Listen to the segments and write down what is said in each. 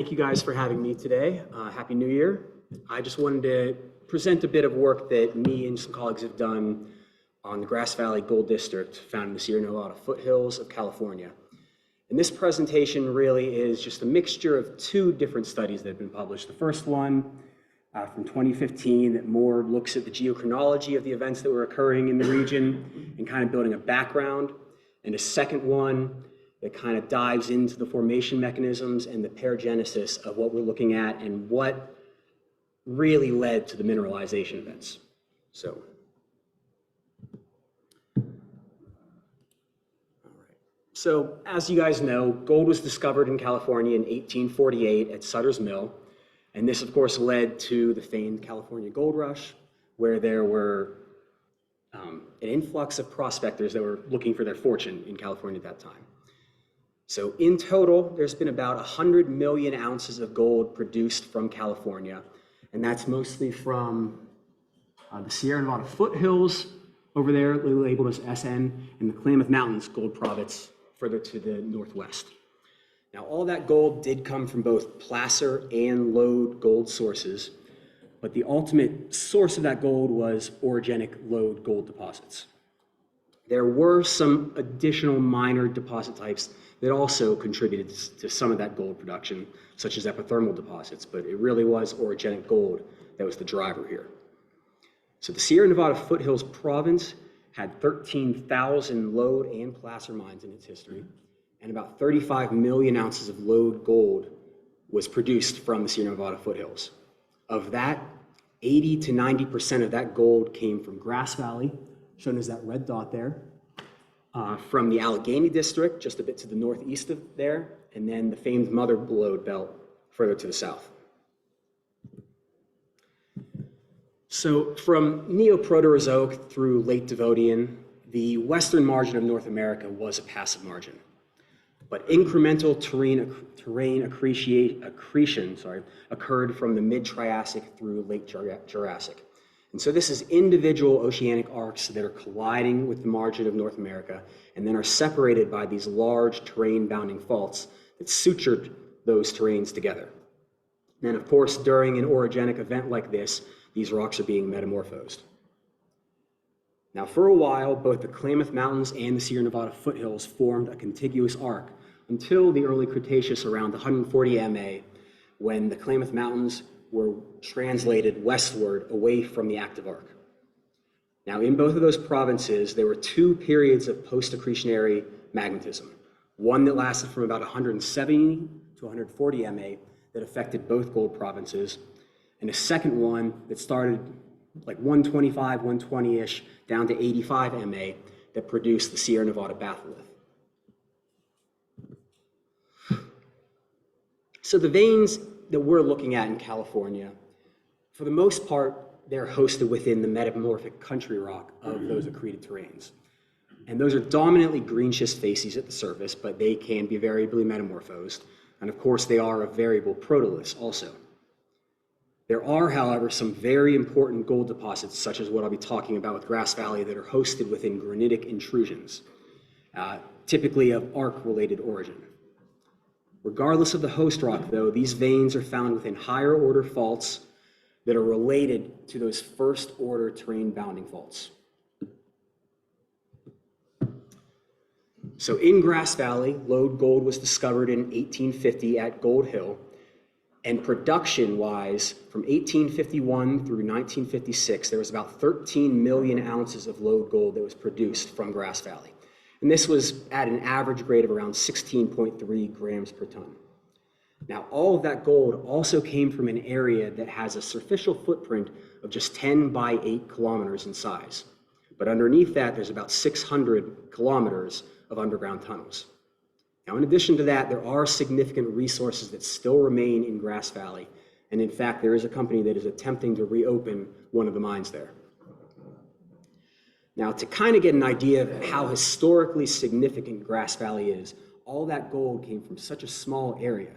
Thank you guys for having me today. Happy New Year. I just wanted to present a bit of work that me and some colleagues have done on the Grass Valley Gold District found in the Sierra Nevada foothills of California. And this presentation really is just a mixture of two different studies that have been published. The first one from 2015 that more looks at the geochronology of the events that were occurring in the region and kind of building a background. And a second one that kind of dives into the formation mechanisms and the paragenesis of what we're looking at and what really led to the mineralization events. So, all right. So as you guys know, gold was discovered in California in 1848 at Sutter's Mill. And this, of course, led to the famed California Gold Rush, where there were an influx of prospectors that were looking for their fortune in California at that time. So in total, there's been about 100 million ounces of gold produced from California, and that's mostly from the Sierra Nevada foothills over there, labeled as SN, and the Klamath Mountains gold province further to the northwest. Now, all that gold did come from both placer and lode gold sources, but the ultimate source of that gold was orogenic lode gold deposits. There were some additional minor deposit types that also contributed to some of that gold production, such as epithermal deposits, but it really was orogenic gold that was the driver here. So the Sierra Nevada foothills province had 13,000 lode and placer mines in its history, and about 35 million ounces of lode gold was produced from the Sierra Nevada foothills. Of that, 80 to 90% of that gold came from Grass Valley, shown as that red dot there, from the Allegheny district, just a bit to the northeast of there, and then the famed Mother Lode belt further to the south. So from Neoproterozoic through late Devonian, the western margin of North America was a passive margin. But incremental terrain accretion occurred from the mid-Triassic through late Jurassic. And so this is individual oceanic arcs that are colliding with the margin of North America and then are separated by these large terrain-bounding faults that sutured those terrains together. And of course, during an orogenic event like this, these rocks are being metamorphosed. Now, for a while, both the Klamath Mountains and the Sierra Nevada foothills formed a contiguous arc until the early Cretaceous around 140 MA, when the Klamath Mountains were translated westward away from the active arc. Now, in both of those provinces, there were two periods of post-accretionary magmatism. One that lasted from about 170 to 140 MA that affected both gold provinces, and a second one that started like 125, 120-ish, down to 85 MA that produced the Sierra Nevada batholith. So the veins that we're looking at in California, for the most part, they're hosted within the metamorphic country rock of those accreted terrains. And those are dominantly green schist facies at the surface, but they can be variably metamorphosed. And of course, they are of variable protoliths also. There are, however, some very important gold deposits, such as what I'll be talking about with Grass Valley, that are hosted within granitic intrusions, typically of arc-related origin. Regardless of the host rock, though, these veins are found within higher order faults that are related to those first order terrain bounding faults. So in Grass Valley, lode gold was discovered in 1850 at Gold Hill, and production-wise, from 1851 through 1956, there was about 13 million ounces of lode gold that was produced from Grass Valley. And this was at an average grade of around 16.3 grams per ton. Now, all of that gold also came from an area that has a superficial footprint of just 10 by 8 kilometers in size. But underneath that, there's about 600 kilometers of underground tunnels. Now, in addition to that, there are significant resources that still remain in Grass Valley. And in fact, there is a company that is attempting to reopen one of the mines there. Now, to kind of get an idea of how historically significant Grass Valley is, all that gold came from such a small area.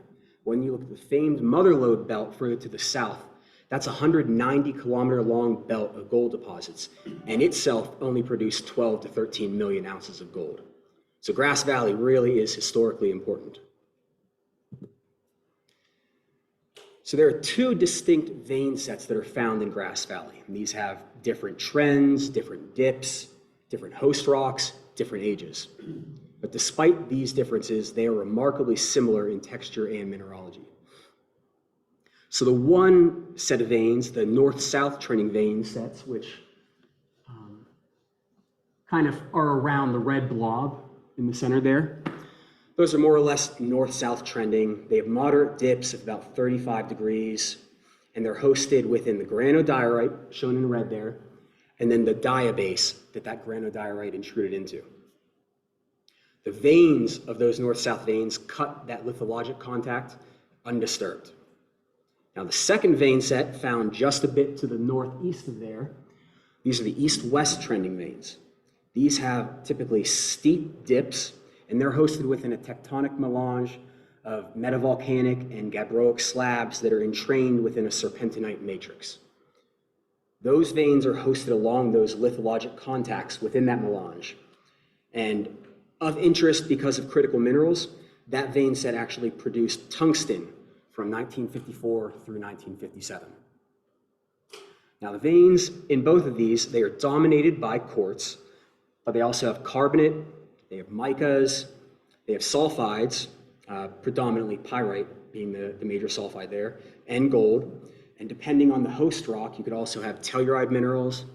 When you look at the famed Mother Lode belt further to the south, that's a 190 kilometer long belt of gold deposits, and itself only produced 12 to 13 million ounces of gold. So Grass Valley really is historically important. So there are two distinct vein sets that are found in Grass Valley. And these have different trends, different dips, different host rocks, different ages. But despite these differences, they are remarkably similar in texture and mineralogy. So the one set of veins, the north-south trending vein sets, which kind of are around the red blob in the center there, those are more or less north-south trending. They have moderate dips of about 35 degrees, and they're hosted within the granodiorite, shown in red there, and then the diabase that granodiorite intruded into. The veins of those north-south veins cut that lithologic contact undisturbed. Now the second vein set found just a bit to the northeast of there, these are the east-west trending veins. These have typically steep dips, and they're hosted within a tectonic melange of metavolcanic and gabbroic slabs that are entrained within a serpentinite matrix. Those veins are hosted along those lithologic contacts within that melange. And of interest because of critical minerals, that vein set actually produced tungsten from 1954 through 1957. Now the veins in both of these, they are dominated by quartz, but they also have carbonate, they have micas, they have sulfides, predominantly pyrite being the major sulfide there, and gold. And depending on the host rock, you could also have telluride minerals,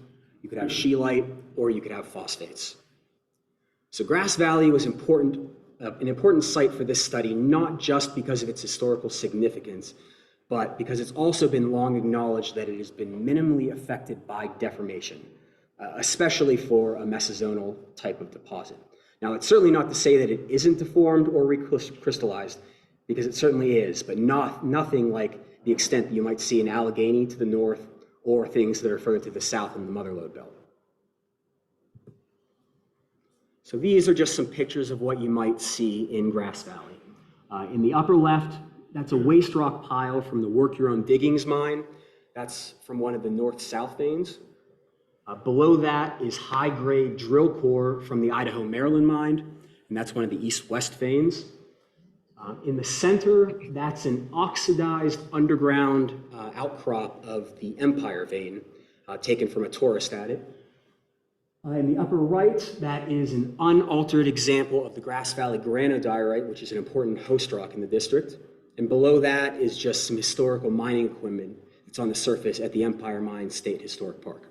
you could have scheelite, or you could have phosphates. So Grass Valley was an important site for this study, not just because of its historical significance, but because it's also been long acknowledged that it has been minimally affected by deformation, especially for a mesozonal type of deposit. Now, it's certainly not to say that it isn't deformed or recrystallized, because it certainly is, but nothing like the extent that you might see in Allegheny to the north or things that are further to the south in the Mother Lode Belt. So these are just some pictures of what you might see in Grass Valley. In the upper left, that's a waste rock pile from the Work Your Own Diggings mine. That's from one of the north-south veins. Below that is high-grade drill core from the Idaho Maryland mine, and that's one of the east-west veins. In the center, that's an oxidized underground outcrop of the Empire vein, taken from a tourist at it. In the upper right, that is an unaltered example of the Grass Valley granodiorite, which is an important host rock in the district. And below that is just some historical mining equipment that's on the surface at the Empire Mine State Historic Park.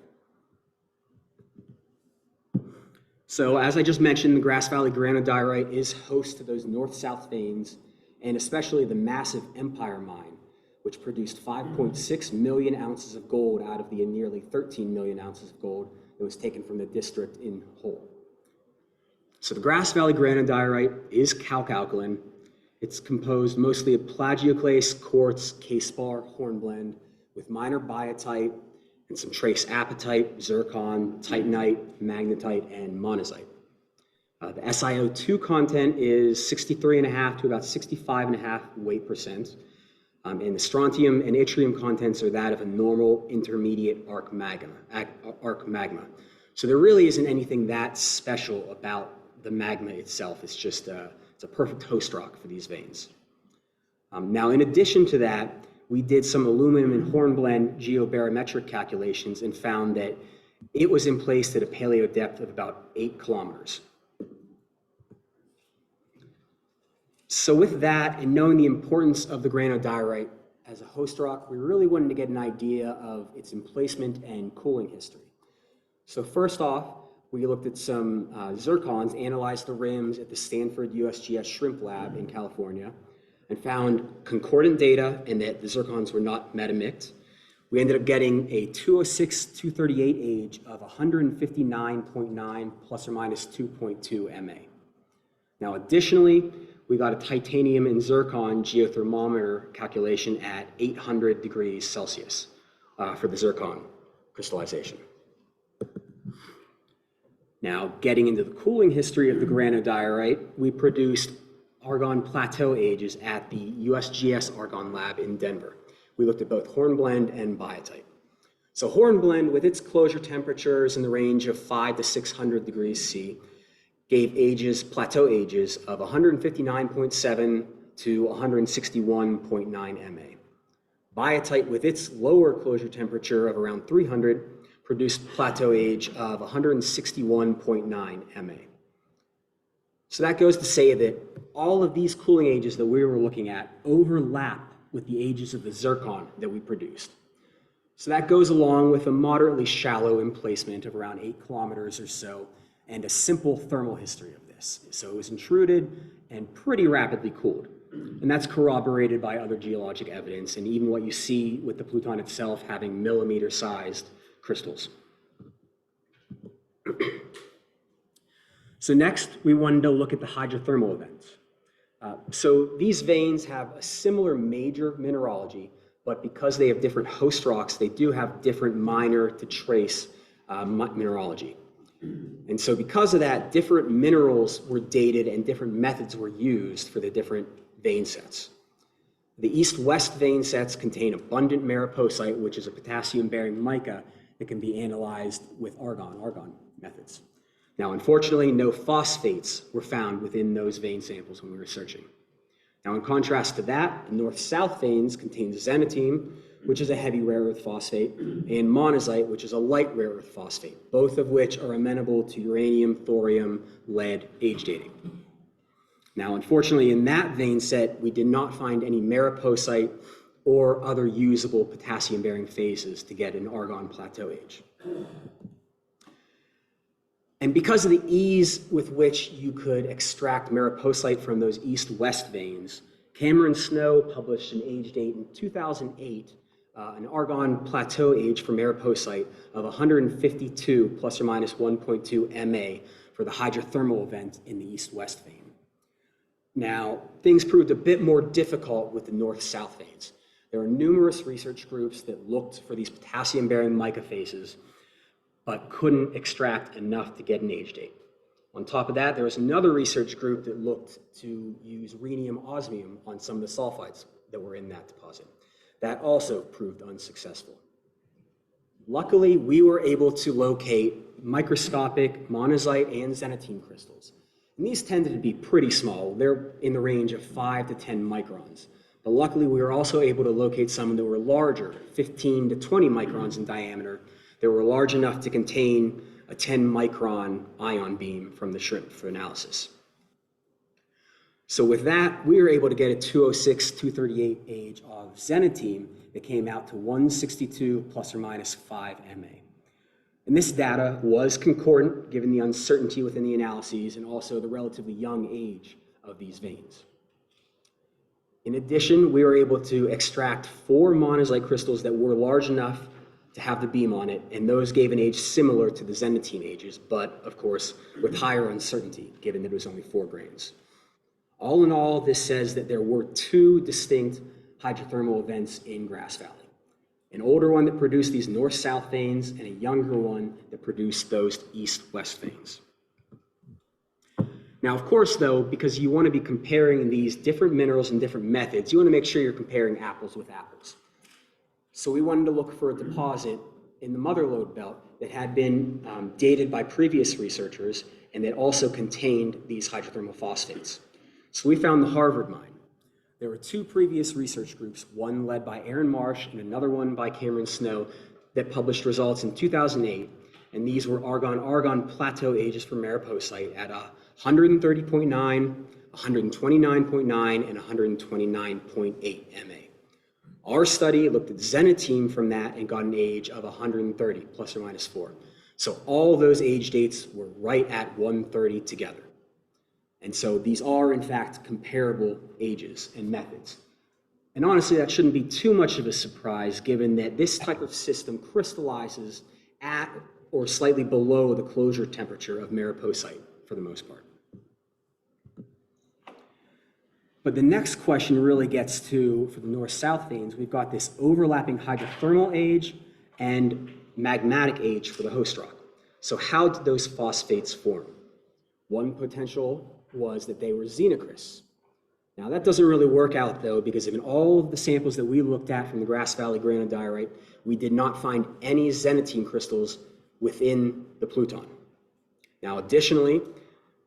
So as I just mentioned, the Grass Valley granodiorite is host to those north-south veins, and especially the massive Empire Mine, which produced 5.6 million ounces of gold out of the nearly 13 million ounces of gold that was taken from the district in whole. So the Grass Valley granodiorite is calc-alkaline. It's composed mostly of plagioclase, quartz, k-spar, hornblende, with minor biotite and some trace apatite, zircon, titanite, magnetite, and monazite. The SiO2 content is 63.5 to about 65.5 weight percent. And the strontium and yttrium contents are that of a normal intermediate arc magma. So there really isn't anything that special about the magma itself. It's just it's a perfect host rock for these veins. Now, in addition to that, we did some aluminum and hornblende geobarometric calculations and found that it was in place at a paleo depth of about 8 kilometers. So with that, and knowing the importance of the granodiorite as a host rock, we really wanted to get an idea of its emplacement and cooling history. So first off, we looked at some zircons, analyzed the rims at the Stanford USGS Shrimp Lab in California, and found concordant data and that the zircons were not metamixed. We ended up getting a 206-238 age of 159.9 plus or minus 2.2 MA. Now, additionally, we got a titanium and zircon geothermometer calculation at 800 degrees Celsius for the zircon crystallization. Now, getting into the cooling history of the granodiorite, we produced argon plateau ages at the USGS Argon Lab in Denver. We looked at both hornblende and biotite. So hornblende, with its closure temperatures in the range of 500 to 600 degrees C, gave plateau ages of 159.7 to 161.9 MA. Biotite, with its lower closure temperature of around 300, produced plateau age of 161.9 MA. So that goes to say that all of these cooling ages that we were looking at overlap with the ages of the zircon that we produced. So that goes along with a moderately shallow emplacement of around 8 kilometers or so, and a simple thermal history of this. So it was intruded and pretty rapidly cooled. And that's corroborated by other geologic evidence, and even what you see with the Pluton itself having millimeter-sized crystals. So next, we wanted to look at the hydrothermal events. So these veins have a similar major mineralogy, but because they have different host rocks, they do have different minor to trace mineralogy. And so because of that, different minerals were dated and different methods were used for the different vein sets. The east-west vein sets contain abundant mariposite, which is a potassium-bearing mica that can be analyzed with argon methods. Now, unfortunately, no phosphates were found within those vein samples when we were searching. Now, in contrast to that, the north-south veins contain xenotime, which is a heavy rare earth phosphate, and monazite, which is a light rare earth phosphate, both of which are amenable to uranium, thorium, lead age dating. Now, unfortunately, in that vein set, we did not find any mariposite or other usable potassium-bearing phases to get an argon plateau age. And because of the ease with which you could extract mariposite from those east-west veins, Cameron Snow published an age date in 2008, an argon plateau age for mariposite of 152 plus or minus 1.2 MA for the hydrothermal event in the east-west vein. Now, things proved a bit more difficult with the north-south veins. There are numerous research groups that looked for these potassium-bearing mica phases, but couldn't extract enough to get an age date. On top of that, there was another research group that looked to use rhenium osmium on some of the sulfides that were in that deposit. That also proved unsuccessful. Luckily, we were able to locate microscopic monazite and xenotime crystals. And these tended to be pretty small. They're in the range of 5 to 10 microns. But luckily, we were also able to locate some that were larger, 15 to 20 microns in diameter, that were large enough to contain a 10-micron ion beam from the shrimp for analysis. So with that, we were able to get a 206, 238 age of xenotime that came out to 162 plus or minus 5 MA. And this data was concordant given the uncertainty within the analyses and also the relatively young age of these veins. In addition, we were able to extract 4 monazite crystals that were large enough to have the beam on it, and those gave an age similar to the xenotime ages, but of course with higher uncertainty given that it was only 4 grains. All in all, this says that there were 2 distinct hydrothermal events in Grass Valley. An older one that produced these north-south veins and a younger one that produced those east-west veins. Now, of course, though, because you want to be comparing these different minerals and different methods, you want to make sure you're comparing apples with apples. So we wanted to look for a deposit in the Mother Lode Belt that had been dated by previous researchers and that also contained these hydrothermal phosphates. So we found the Harvard mine. There were 2 previous research groups, one led by Aaron Marsh and another one by Cameron Snow, that published results in 2008, and these were argon plateau ages for mariposite at 130.9, 129.9, and 129.8 MA. Our study looked at xenotime from that and got an age of 130, plus or minus 4. So all those age dates were right at 130 together. And so these are, in fact, comparable ages and methods. And honestly, that shouldn't be too much of a surprise, given that this type of system crystallizes at or slightly below the closure temperature of mariposite for the most part. But the next question really gets to, for the north-south veins, we've got this overlapping hydrothermal age and magmatic age for the host rock. So how did those phosphates form? One potential was that they were xenocrysts. Now that doesn't really work out though, because in all of the samples that we looked at from the Grass Valley granodiorite, we did not find any xenotime crystals within the Pluton. Now additionally,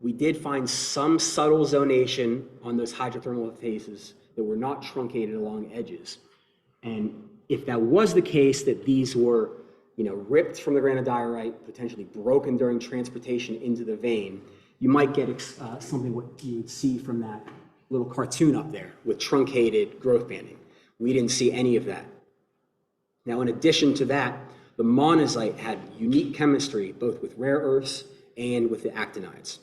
we did find some subtle zonation on those hydrothermal phases that were not truncated along edges. And if that was the case, that these were ripped from the granodiorite, potentially broken during transportation into the vein, you might get something what you would see from that little cartoon up there with truncated growth banding. We didn't see any of that. Now, in addition to that, the monazite had unique chemistry, both with rare earths and with the actinides.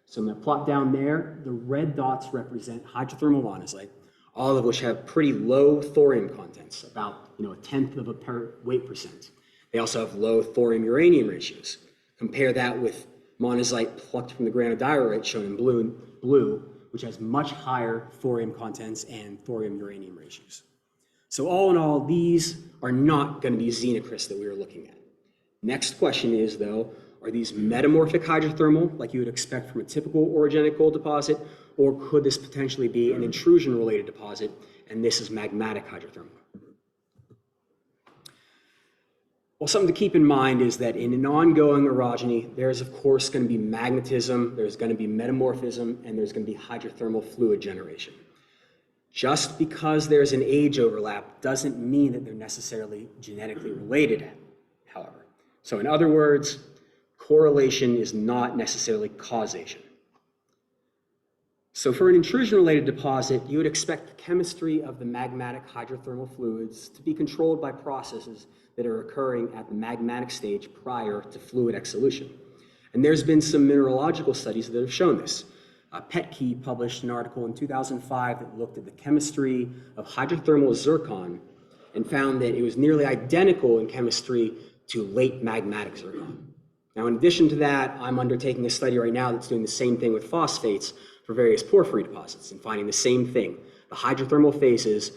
So in the plot down there, the red dots represent hydrothermal monazite, all of which have pretty low thorium contents, about 1/10 of a weight percent. They also have low thorium-uranium ratios. Compare that with monazite plucked from the granodiorite, shown in blue, which has much higher thorium contents and thorium-uranium ratios. So all in all, these are not going to be xenocrysts that we are looking at. Next question is, though, are these metamorphic hydrothermal, like you would expect from a typical orogenic gold deposit, or could this potentially be an intrusion-related deposit, and this is magmatic hydrothermal? Well, something to keep in mind is that in an ongoing orogeny, there's of course going to be magnetism, there's going to be metamorphism, and there's going to be hydrothermal fluid generation. Just because there's an age overlap doesn't mean that they're necessarily genetically related, however. So in other words, correlation is not necessarily causation. So for an intrusion-related deposit, you would expect the chemistry of the magmatic hydrothermal fluids to be controlled by processes that are occurring at the magmatic stage prior to fluid exsolution. And there's been some mineralogical studies that have shown this. Petke published an article in 2005 that looked at the chemistry of hydrothermal zircon and found that it was nearly identical in chemistry to late magmatic zircon. Now, in addition to that, I'm undertaking a study right now that's doing the same thing with phosphates for various porphyry deposits and finding the same thing. The hydrothermal phases,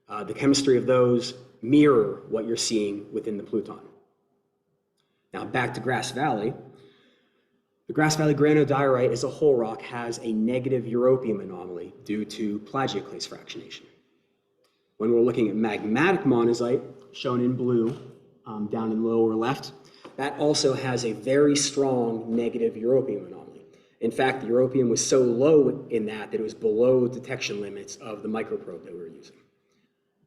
the chemistry of those mirror what you're seeing within the pluton. Now, back to Grass Valley. The Grass Valley granodiorite as a whole rock has a negative europium anomaly due to plagioclase fractionation. When we're looking at magmatic monazite, shown in blue, down in the lower left, that also has a very strong negative europium anomaly. In fact, the europium was so low in that it was below detection limits of the microprobe that we were using.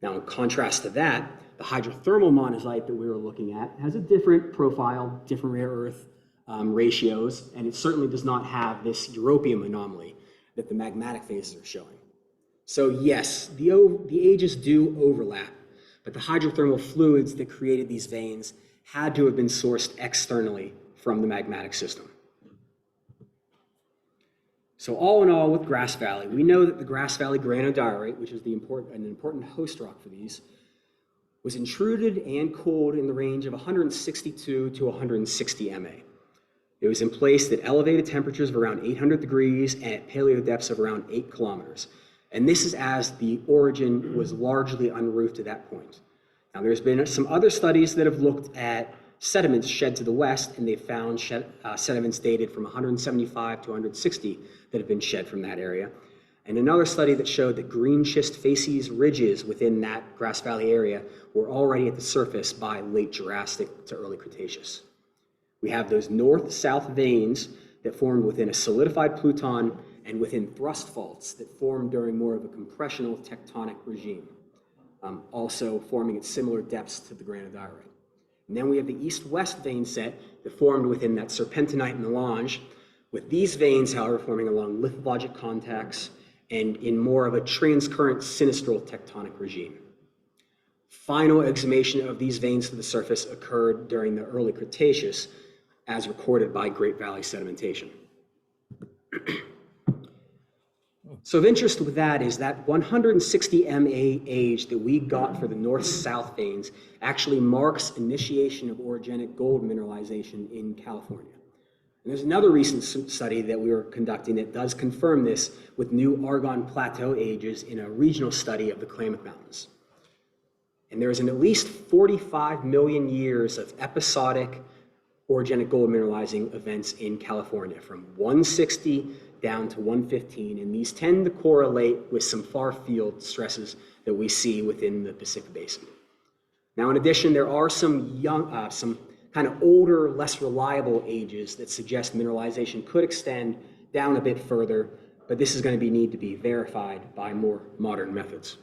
Now, in contrast to that, the hydrothermal monazite that we were looking at has a different profile, different rare earth ratios, and it certainly does not have this europium anomaly that the magmatic phases are showing. So yes, the ages do overlap, but the hydrothermal fluids that created these veins had to have been sourced externally from the magmatic system. So all in all, with Grass Valley, we know that the Grass Valley granodiorite, which is an important host rock for these, was intruded and cooled in the range of 162 to 160 MA. It was in place at elevated temperatures of around 800 degrees and at paleo depths of around 8 kilometers. And this is as the origin was largely unroofed at that point. Now, there's been some other studies that have looked at sediments shed to the west, and they found sediments dated from 175 to 160 that have been shed from that area. And another study that showed that green schist facies ridges within that Grass Valley area were already at the surface by late Jurassic to early Cretaceous. We have those north-south veins that formed within a solidified pluton and within thrust faults that formed during more of a compressional tectonic regime, also forming at similar depths to the granodiorite. And then we have the east-west vein set that formed within that serpentinite melange, with these veins, however, forming along lithologic contacts and in more of a transcurrent sinistral tectonic regime. Final exhumation of these veins to the surface occurred during the early Cretaceous, as recorded by Great Valley sedimentation. So of interest with that is that 160 MA age that we got for the north-south veins actually marks initiation of orogenic gold mineralization in California. And there's another recent study that we were conducting that does confirm this with new Argonne Plateau ages in a regional study of the Klamath Mountains. And there is at least 45 million years of episodic orogenic gold mineralizing events in California, from 160 down to 115, and these tend to correlate with some far-field stresses that we see within the Pacific Basin. Now, in addition, there are some kind of older, less reliable ages that suggest mineralization could extend down a bit further, but this is going to need to be verified by more modern methods.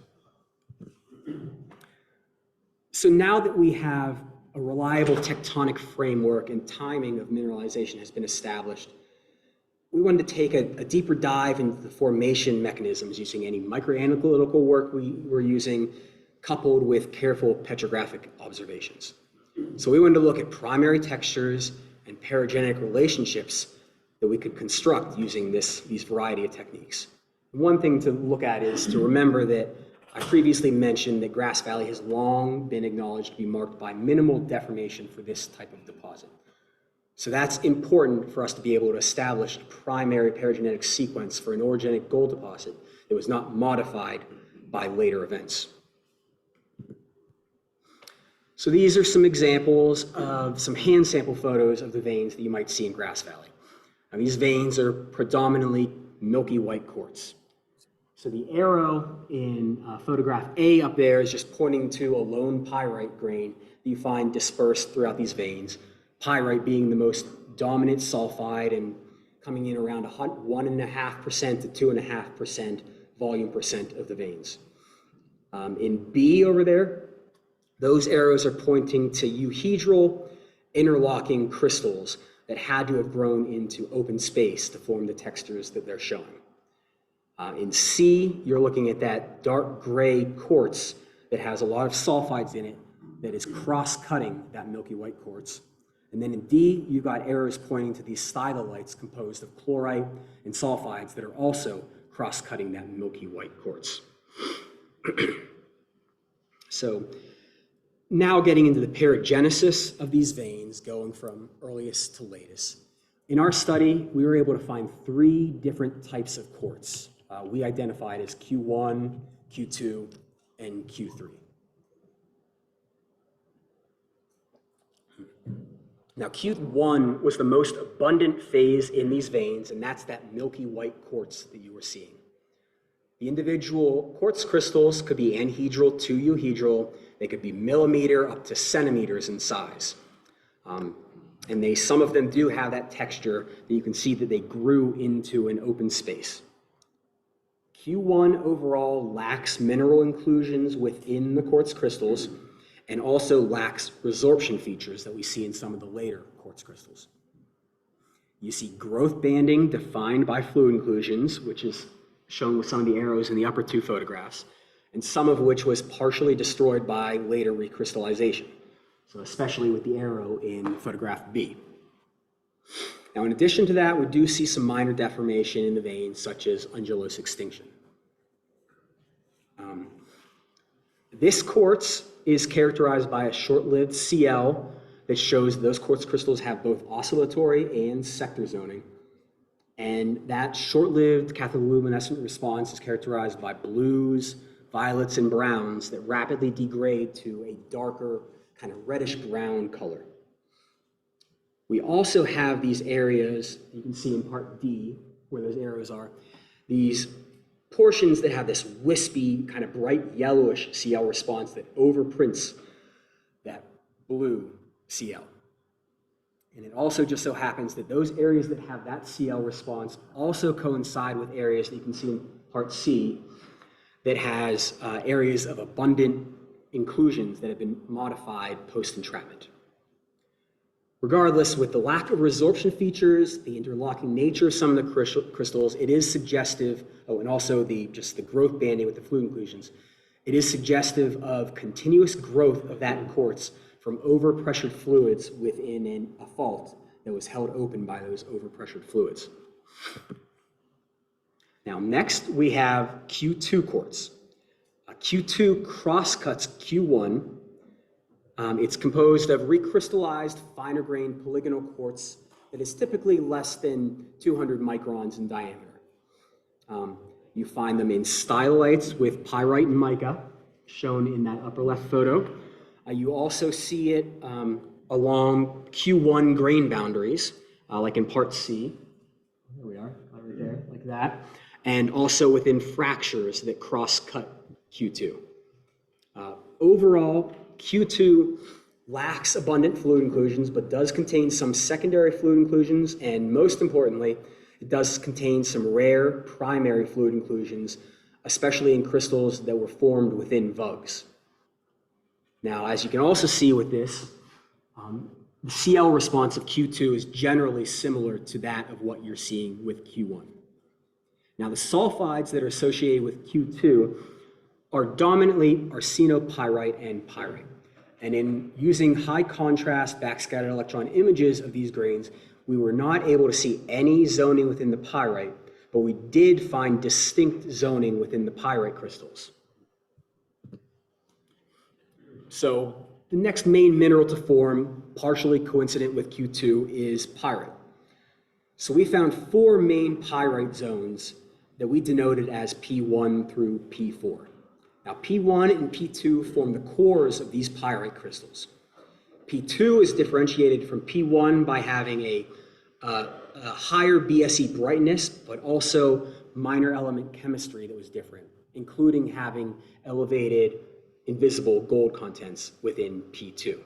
So now that we have a reliable tectonic framework and timing of mineralization has been established, we wanted to take a deeper dive into the formation mechanisms using any microanalytical work we were using, coupled with careful petrographic observations. So we wanted to look at primary textures and paragenic relationships that we could construct using these variety of techniques. One thing to look at is to remember that I previously mentioned that Grass Valley has long been acknowledged to be marked by minimal deformation for this type of deposit. So that's important for us to be able to establish a primary paragenetic sequence for an orogenic gold deposit that was not modified by later events. So these are some examples of some hand sample photos of the veins that you might see in Grass Valley. Now, these veins are predominantly milky white quartz. So the arrow in photograph A up there is just pointing to a lone pyrite grain that you find dispersed throughout these veins. Pyrite being the most dominant sulfide and coming in around 1.5% to 2.5% volume percent of the veins. In B over there, those arrows are pointing to euhedral interlocking crystals that had to have grown into open space to form the textures that they're showing. In C, you're looking at that dark gray quartz that has a lot of sulfides in it that is cross-cutting that milky white quartz. And then in D, you've got arrows pointing to these stylolites composed of chlorite and sulfides that are also cross-cutting that milky white quartz. So now getting into the paragenesis of these veins, going from earliest to latest. In our study, we were able to find 3 different types of quartz. We identified as Q1, Q2, and Q3. Now, Q1 was the most abundant phase in these veins, and that's that milky white quartz that you were seeing. The individual quartz crystals could be anhedral to euhedral. They could be millimeter up to centimeters in size. And some of them do have that texture that you can see that they grew into an open space. Q1 overall lacks mineral inclusions within the quartz crystals and also lacks resorption features that we see in some of the later quartz crystals. You see growth banding defined by fluid inclusions, which is shown with some of the arrows in the upper 2 photographs, and some of which was partially destroyed by later recrystallization, so especially with the arrow in photograph B. Now, in addition to that, we do see some minor deformation in the veins, such as undulose extinction. This quartz is characterized by a short-lived CL that shows those quartz crystals have both oscillatory and sector zoning. And that short-lived cathodoluminescent response is characterized by blues, violets, and browns that rapidly degrade to a darker, kind of reddish-brown color. We also have these areas, you can see in part D, where those arrows are, these portions that have this wispy, kind of bright yellowish CL response that overprints that blue CL. And it also just so happens that those areas that have that CL response also coincide with areas that you can see in part C that has areas of abundant inclusions that have been modified post-entrapment. Regardless, with the lack of resorption features, the interlocking nature of some of the crystals, it is suggestive, and also just the growth banding with the fluid inclusions, it is suggestive of continuous growth of that quartz from overpressured fluids within a fault that was held open by those overpressured fluids. Now, next we have Q2 quartz. Q2 crosscuts Q1. It's composed of recrystallized finer grained polygonal quartz that is typically less than 200 microns in diameter. You find them in stylolites with pyrite and mica, shown in that upper left photo. You also see it along Q1 grain boundaries, like in part C. There we are, right there, like that. And also within fractures that cross-cut Q2. Overall, Q2 lacks abundant fluid inclusions, but does contain some secondary fluid inclusions, and most importantly, it does contain some rare primary fluid inclusions, especially in crystals that were formed within vugs. Now, as you can also see with this, the CL response of Q2 is generally similar to that of what you're seeing with Q1. Now, the sulfides that are associated with Q2 are dominantly arsenopyrite and pyrite. And in using high contrast backscattered electron images of these grains, we were not able to see any zoning within the pyrite, but we did find distinct zoning within the pyrite crystals. So the next main mineral to form, partially coincident with Q2, is pyrite. So we found 4 main pyrite zones that we denoted as P1 through P4. Now P1 and P2 form the cores of these pyrite crystals. P2 is differentiated from P1 by having a higher BSE brightness, but also minor element chemistry that was different, including having elevated invisible gold contents within P2.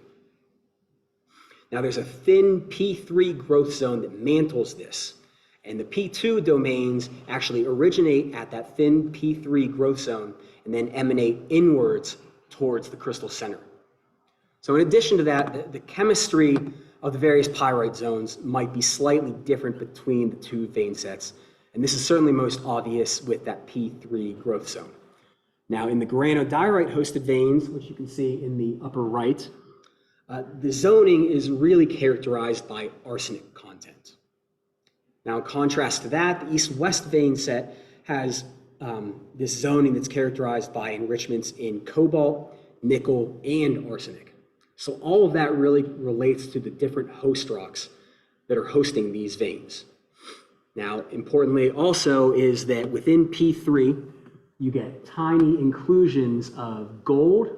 Now there's a thin P3 growth zone that mantles this, and the P2 domains actually originate at that thin P3 growth zone and then emanate inwards towards the crystal center. So in addition to that, the chemistry of the various pyrite zones might be slightly different between the 2 vein sets, and this is certainly most obvious with that P3 growth zone. Now in the granodiorite hosted veins, which you can see in the upper right, the zoning is really characterized by arsenic content. Now in contrast to that, the east-west vein set has this zoning that's characterized by enrichments in cobalt, nickel, and arsenic. So all of that really relates to the different host rocks that are hosting these veins. Now, importantly also is that within P3, you get tiny inclusions of gold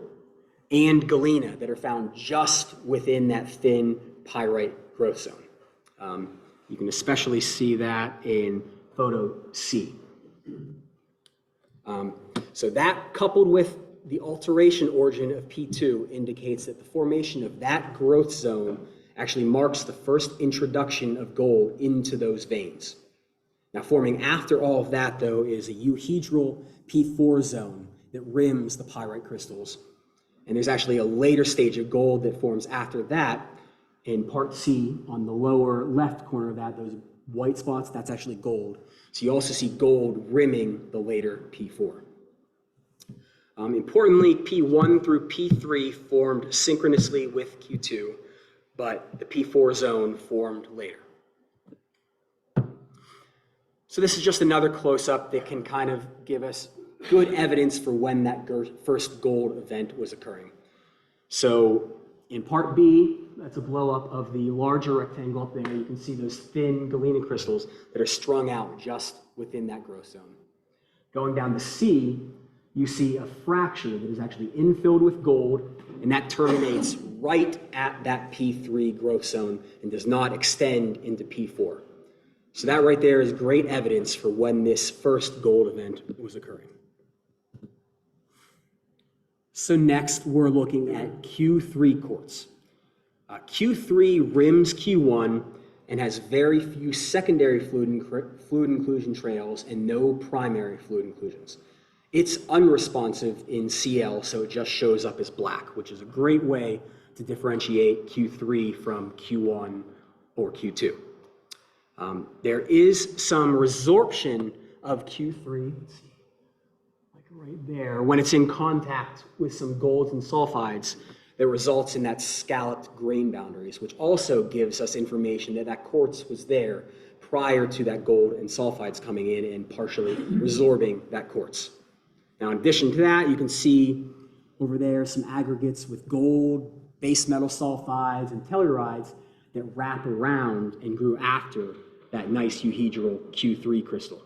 and galena that are found just within that thin pyrite growth zone. You can especially see that in photo C. So that, coupled with the alteration origin of P2, indicates that the formation of that growth zone actually marks the first introduction of gold into those veins. Now, forming after all of that, though, is a euhedral P4 zone that rims the pyrite crystals. And there's actually a later stage of gold that forms after that. In part C, on the lower left corner of that, those white spots, that's actually gold. So you also see gold rimming the later P4. Importantly, P1 through P3 formed synchronously with Q2, but the P4 zone formed later. So this is just another close-up that can kind of give us good evidence for when that first gold event was occurring. So in part B, that's a blow-up of the larger rectangle up there. You can see those thin galena crystals that are strung out just within that growth zone. Going down to C, you see a fracture that is actually infilled with gold, and that terminates right at that P3 growth zone and does not extend into P4. So that right there is great evidence for when this first gold event was occurring. So next, we're looking at Q3 quartz. Q3 rims Q1 and has very few secondary fluid inclusion trails and no primary fluid inclusions. It's unresponsive in CL, so it just shows up as black, which is a great way to differentiate Q3 from Q1 or Q2. There is some resorption of Q3, let's see, like right there, when it's in contact with some golds and sulfides that results in that scalloped grain boundaries, which also gives us information that that quartz was there prior to that gold and sulfides coming in and partially resorbing that quartz. Now, in addition to that, you can see over there some aggregates with gold, base metal sulfides, and tellurides that wrap around and grew after that nice euhedral Q3 crystal.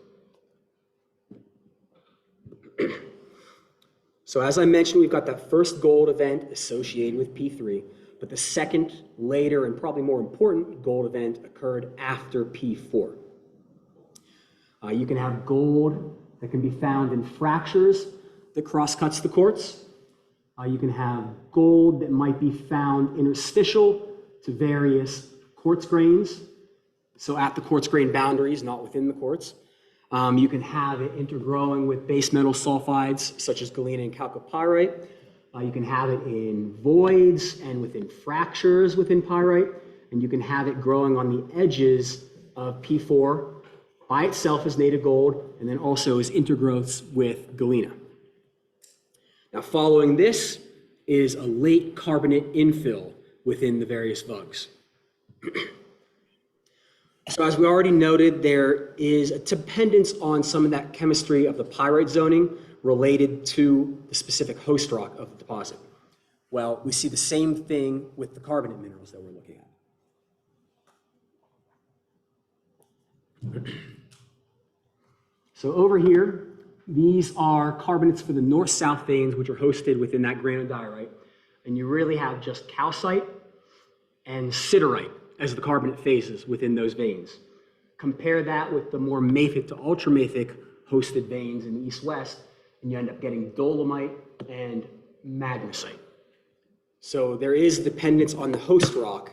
So as I mentioned, we've got that first gold event associated with P3, but the second, later, and probably more important gold event occurred after P4. You can have gold that can be found in fractures that cross-cuts the quartz. You can have gold that might be found interstitial to various quartz grains, so at the quartz grain boundaries, not within the quartz. You can have it intergrowing with base metal sulfides, such as galena and chalcopyrite. You can have it in voids and within fractures within pyrite, and you can have it growing on the edges of P4 by itself as native gold, and then also as intergrowths with galena. Now, following this is a late carbonate infill within the various vugs. So as we already noted, there is a dependence on some of that chemistry of the pyrite zoning related to the specific host rock of the deposit. Well, we see the same thing with the carbonate minerals that we're looking at. So over here, these are carbonates for the north-south veins, which are hosted within that granodiorite. And you really have just calcite and siderite as the carbonate phases within those veins. Compare that with the more mafic to ultramafic hosted veins in the east-west, and you end up getting dolomite and magnesite. So there is dependence on the host rock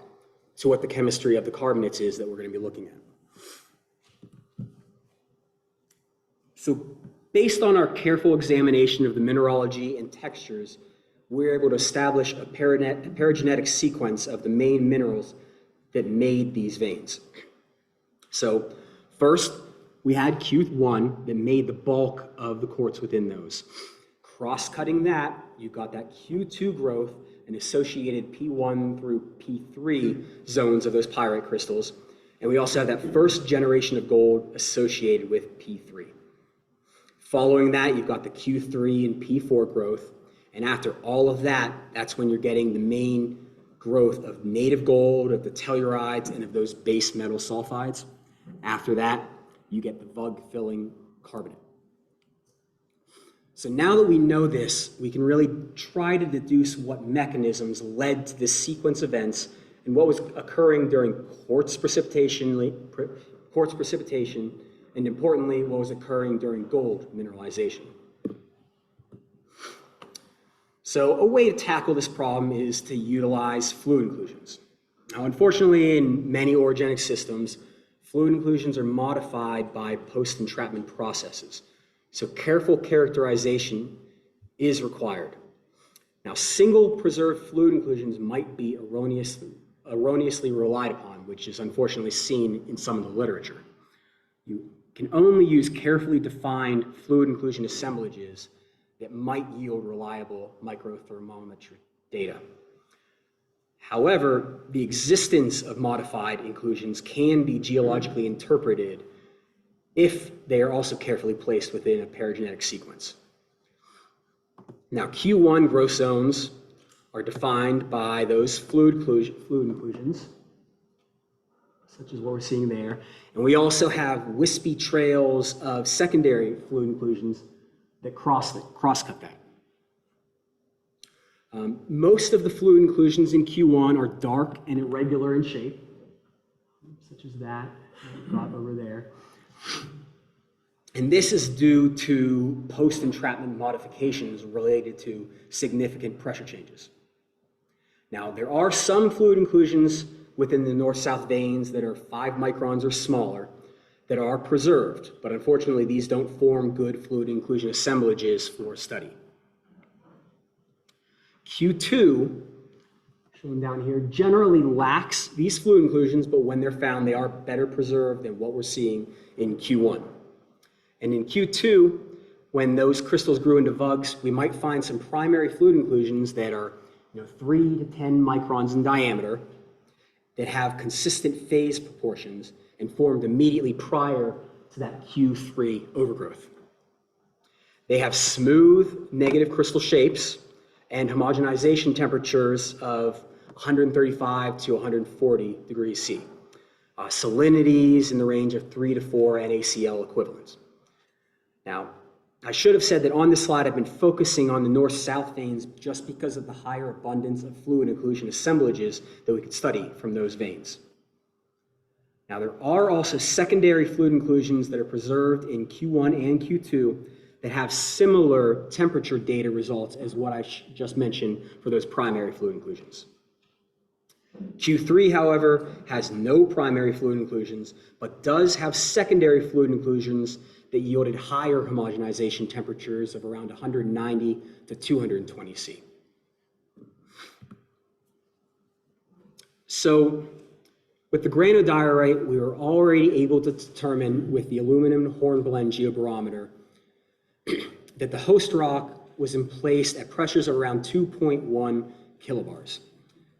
to what the chemistry of the carbonates is that we're going to be looking at. So based on our careful examination of the mineralogy and textures, we're able to establish a paragenetic sequence of the main minerals that made these veins. So first, we had Q1 that made the bulk of the quartz within those. Cross-cutting that, you've got that Q2 growth and associated P1 through P3 zones of those pyrite crystals. And we also have that first generation of gold associated with P3. Following that, you've got the Q3 and P4 growth. And after all of that, that's when you're getting the main growth of native gold, of the tellurides, and of those base metal sulfides. After that, you get the vug-filling carbonate. So now that we know this, we can really try to deduce what mechanisms led to this sequence of events and what was occurring during quartz precipitation, and importantly, what was occurring during gold mineralization. So a way to tackle this problem is to utilize fluid inclusions. Now, unfortunately, in many orogenic systems, fluid inclusions are modified by post-entrapment processes. So careful characterization is required. Now, single preserved fluid inclusions might be erroneously relied upon, which is unfortunately seen in some of the literature. You can only use carefully defined fluid inclusion assemblages that might yield reliable microthermometric data. However, the existence of modified inclusions can be geologically interpreted if they are also carefully placed within a paragenetic sequence. Now, Q1 growth zones are defined by those fluid inclusions, such as what we're seeing there. And we also have wispy trails of secondary fluid inclusions that cross-cut that. Most of the fluid inclusions in Q1 are dark and irregular in shape, such as that got over there. And this is due to post-entrapment modifications related to significant pressure changes. Now, there are some fluid inclusions within the north-south veins that are 5 microns or smaller that are preserved, but unfortunately these don't form good fluid inclusion assemblages for study. Q2, shown down here, generally lacks these fluid inclusions, but when they're found, they are better preserved than what we're seeing in Q1. And in Q2, when those crystals grew into vugs, we might find some primary fluid inclusions that are 3 to 10 microns in diameter that have consistent phase proportions and formed immediately prior to that Q3 overgrowth. They have smooth negative crystal shapes and homogenization temperatures of 135 to 140 degrees C. Salinities in the range of 3 to 4 NaCl equivalents. Now, I should have said that on this slide I've been focusing on the north-south veins just because of the higher abundance of fluid inclusion assemblages that we could study from those veins. Now, there are also secondary fluid inclusions that are preserved in Q1 and Q2 that have similar temperature data results as what I just mentioned for those primary fluid inclusions. Q3, however, has no primary fluid inclusions, but does have secondary fluid inclusions that yielded higher homogenization temperatures of around 190 to 220 C. So with the granodiorite, we were already able to determine with the aluminum hornblende geobarometer that the host rock was in place at pressures of around 2.1 kilobars.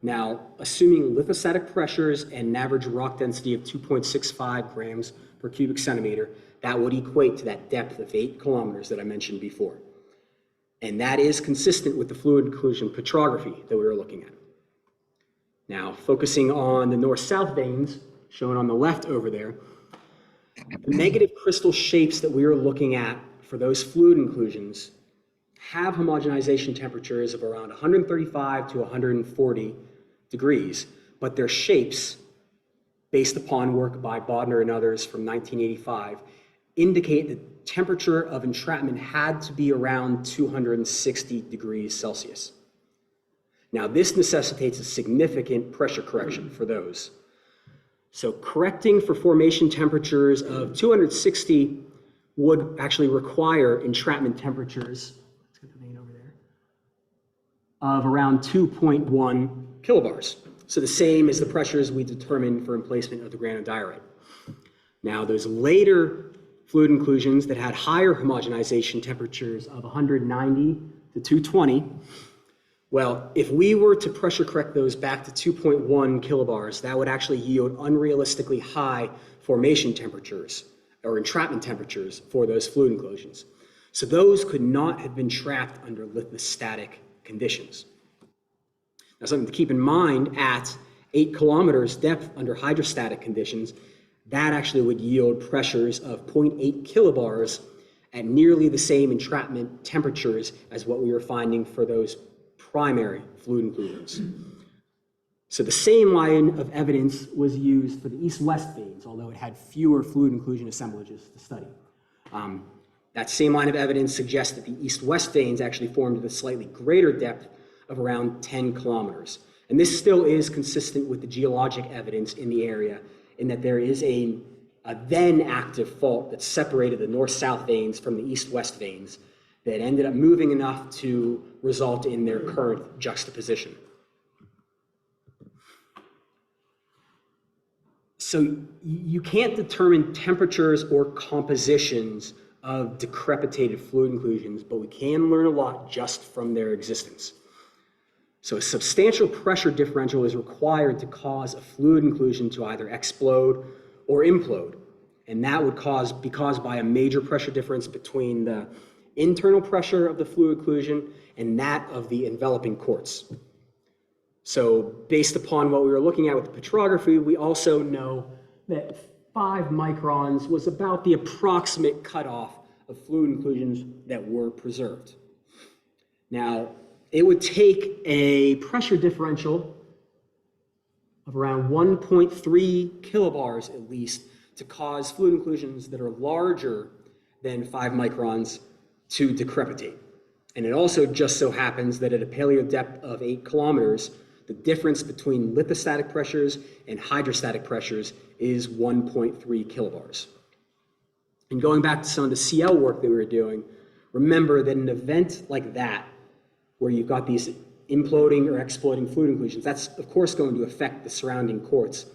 Now, assuming lithostatic pressures and an average rock density of 2.65 grams per cubic centimeter, that would equate to that depth of 8 kilometers that I mentioned before. And that is consistent with the fluid inclusion petrography that we were looking at. Now, focusing on the north-south veins, shown on the left over there, the negative crystal shapes that we were looking at for those fluid inclusions have homogenization temperatures of around 135 to 140 degrees, but their shapes, based upon work by Bodner and others from 1985, indicate the temperature of entrapment had to be around 260 degrees Celsius. Now, this necessitates a significant pressure correction for those. So correcting for formation temperatures of 260 would actually require entrapment temperatures, let's get the vein over there, of around 2.1 kilobars. So the same as the pressures we determined for emplacement of the granodiorite. Now, those later fluid inclusions that had higher homogenization temperatures of 190 to 220, well, if we were to pressure correct those back to 2.1 kilobars, that would actually yield unrealistically high formation temperatures or entrapment temperatures for those fluid inclusions. So those could not have been trapped under lithostatic conditions. Now, something to keep in mind, at 8 kilometers depth under hydrostatic conditions, that actually would yield pressures of 0.8 kilobars at nearly the same entrapment temperatures as what we were finding for those primary fluid inclusions. So the same line of evidence was used for the east-west veins, although it had fewer fluid inclusion assemblages to study. That same line of evidence suggests that the east-west veins actually formed at a slightly greater depth of around 10 kilometers. And this still is consistent with the geologic evidence in the area, in that there is a then active fault that separated the north-south veins from the east-west veins that ended up moving enough to result in their current juxtaposition. So you can't determine temperatures or compositions of decrepitated fluid inclusions, but we can learn a lot just from their existence. So a substantial pressure differential is required to cause a fluid inclusion to either explode or implode. And that would be caused by a major pressure difference between the internal pressure of the fluid inclusion and that of the enveloping quartz. So based upon what we were looking at with the petrography, we also know that 5 microns was about the approximate cutoff of fluid inclusions that were preserved. Now, it would take a pressure differential of around 1.3 kilobars at least to cause fluid inclusions that are larger than 5 microns to decrepitate. And it also just so happens that at a paleo depth of 8 kilometers, the difference between lithostatic pressures and hydrostatic pressures is 1.3 kilobars. And going back to some of the CL work that we were doing, remember that an event like that, where you've got these imploding or exploding fluid inclusions, that's of course going to affect the surrounding quartz.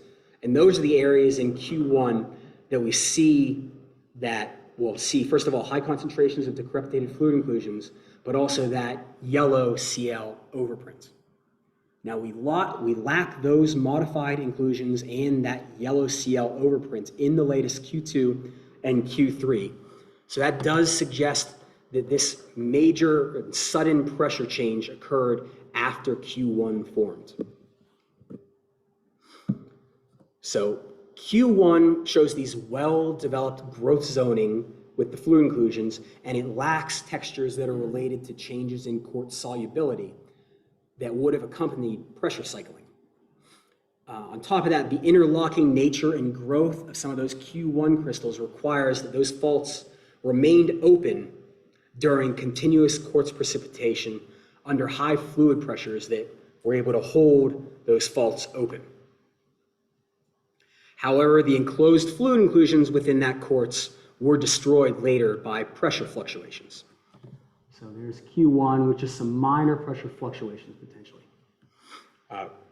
And those are the areas in Q1 that we see that we'll see, first of all, high concentrations of decrepitated fluid inclusions, but also that yellow CL overprint. Now we lack those modified inclusions and that yellow CL overprint in the latest Q2 and Q3. So that does suggest that this major sudden pressure change occurred after Q1 formed. So Q1 shows these well-developed growth zoning with the fluid inclusions, and it lacks textures that are related to changes in quartz solubility that would have accompanied pressure cycling. On top of that, the interlocking nature and growth of some of those Q1 crystals requires that those faults remained open during continuous quartz precipitation under high fluid pressures that were able to hold those faults open. However, the enclosed fluid inclusions within that quartz were destroyed later by pressure fluctuations. So there's Q1, which is some minor pressure fluctuations potentially.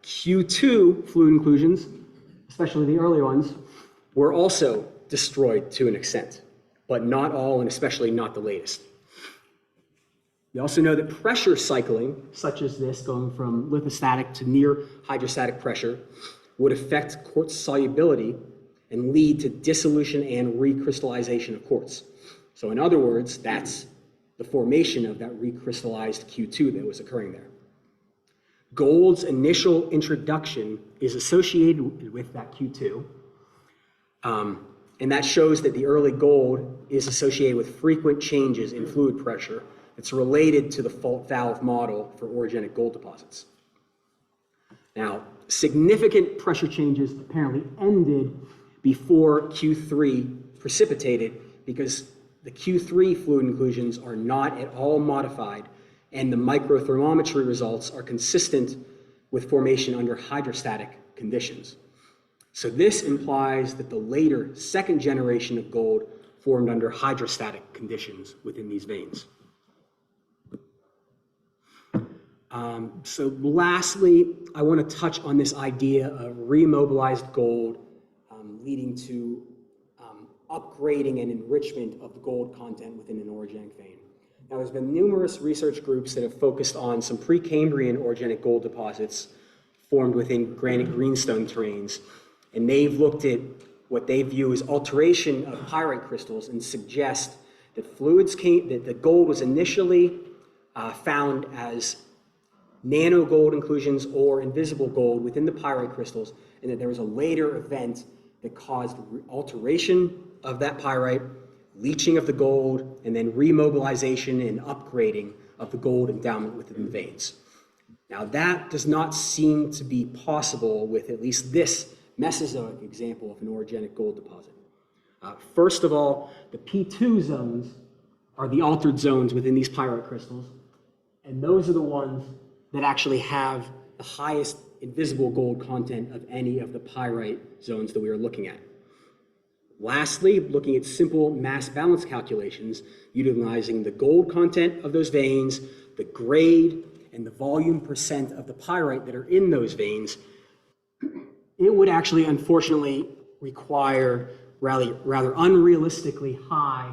Q2 fluid inclusions, especially the early ones, were also destroyed to an extent, but not all, and especially not the latest. We also know that pressure cycling, such as this, going from lithostatic to near hydrostatic pressure, would affect quartz solubility and lead to dissolution and recrystallization of quartz. So in other words, that's the formation of that recrystallized Q2 that was occurring there. Gold's initial introduction is associated with that Q2, and that shows that the early gold is associated with frequent changes in fluid pressure. It's related to the fault valve model for orogenic gold deposits. Now, significant pressure changes apparently ended before Q3 precipitated because the Q3 fluid inclusions are not at all modified, and the microthermometry results are consistent with formation under hydrostatic conditions. So this implies that the later second generation of gold formed under hydrostatic conditions within these veins. So lastly, I want to touch on this idea of remobilized gold leading to upgrading and enrichment of the gold content within an orogenic vein. Now, there's been numerous research groups that have focused on some Precambrian orogenic gold deposits formed within granite greenstone terrains, and they've looked at what they view as alteration of pyrite crystals and suggest that that the gold was initially found as nano gold inclusions or invisible gold within the pyrite crystals, and that there was a later event that caused alteration of that pyrite, leaching of the gold, and then remobilization and upgrading of the gold endowment within the veins. Now, that does not seem to be possible with at least this Mesozoic example of an orogenic gold deposit. First of all, the P2 zones are the altered zones within these pyrite crystals, and those are the ones that actually have the highest invisible gold content of any of the pyrite zones that we are looking at. Lastly, looking at simple mass balance calculations, utilizing the gold content of those veins, the grade, and the volume percent of the pyrite that are in those veins, it would actually, unfortunately, require rather unrealistically high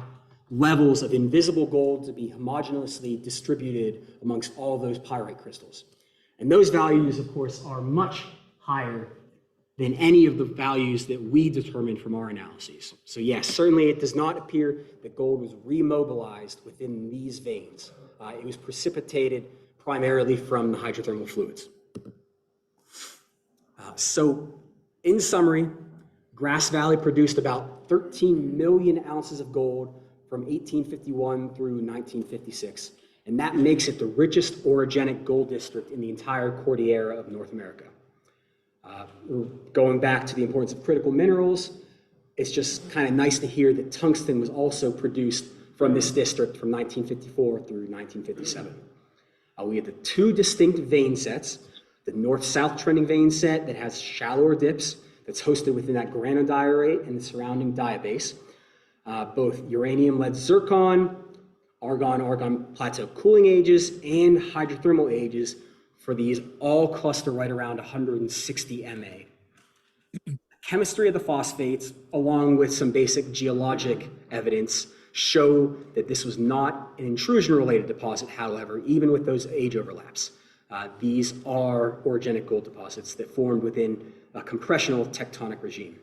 levels of invisible gold to be homogeneously distributed amongst all those pyrite crystals. And those values, of course, are much higher than any of the values that we determined from our analyses. So yes, certainly it does not appear that gold was remobilized within these veins. It was precipitated primarily from the hydrothermal fluids. So in summary, Grass Valley produced about 13 million ounces of gold from 1851 through 1956, and that makes it the richest orogenic gold district in the entire Cordillera of North America. Going back to the importance of critical minerals, it's just kind of nice to hear that tungsten was also produced from this district from 1954 through 1957. We have the two distinct vein sets, the north-south trending vein set that has shallower dips that's hosted within that granodiorite and the surrounding diabase. Both uranium-lead zircon, argon plateau cooling ages, and hydrothermal ages for these all cluster right around 160 MA. Chemistry of the phosphates, along with some basic geologic evidence, show that this was not an intrusion-related deposit, however, even with those age overlaps. These are orogenic gold deposits that formed within a compressional tectonic regime.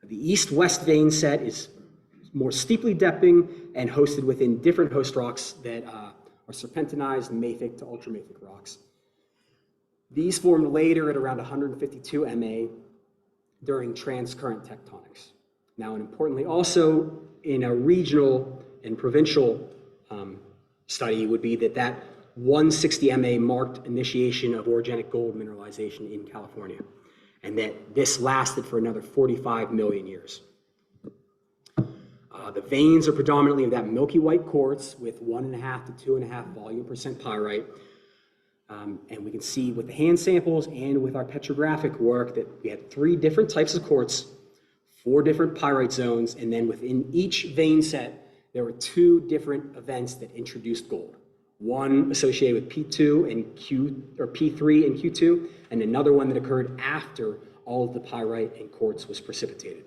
The east-west vein set is more steeply depthing and hosted within different host rocks that are serpentinized, mafic to ultramafic rocks. These formed later at around 152 MA during transcurrent tectonics. Now, and importantly, also in a regional and provincial study would be that 160 MA marked initiation of orogenic gold mineralization in California, and that this lasted for another 45 million years. The veins are predominantly of that milky white quartz with 1.5 to 2.5 volume percent pyrite. And we can see with the hand samples and with our petrographic work that we had 3 different types of quartz, 4 different pyrite zones, and then within each vein set, there were 2 different events that introduced gold. one associated with P2 and P3 and Q2, and another one that occurred after all of the pyrite and quartz was precipitated.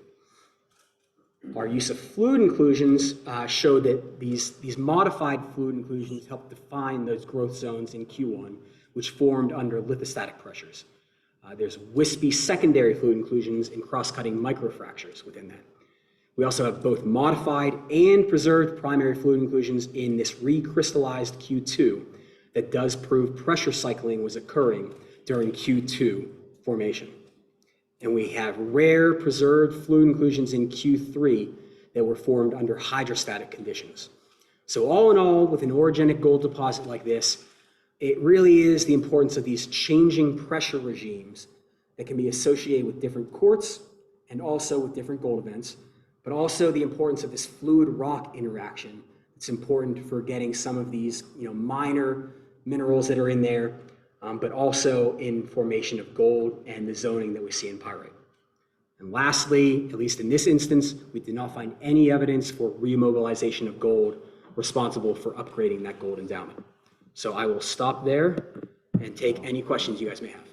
Our use of fluid inclusions showed that these modified fluid inclusions helped define those growth zones in Q1, which formed under lithostatic pressures. There's wispy secondary fluid inclusions and cross-cutting microfractures within that. We also have both modified and preserved primary fluid inclusions in this recrystallized Q2 that does prove pressure cycling was occurring during Q2 formation. And we have rare preserved fluid inclusions in Q3 that were formed under hydrostatic conditions. So all in all, with an orogenic gold deposit like this, it really is the importance of these changing pressure regimes that can be associated with different quartz and also with different gold events, but also the importance of this fluid rock interaction. It's important for getting some of these minor minerals that are in there, but also in formation of gold and the zoning that we see in pyrite. And lastly, at least in this instance, we did not find any evidence for remobilization of gold responsible for upgrading that gold endowment. So I will stop there and take any questions you guys may have.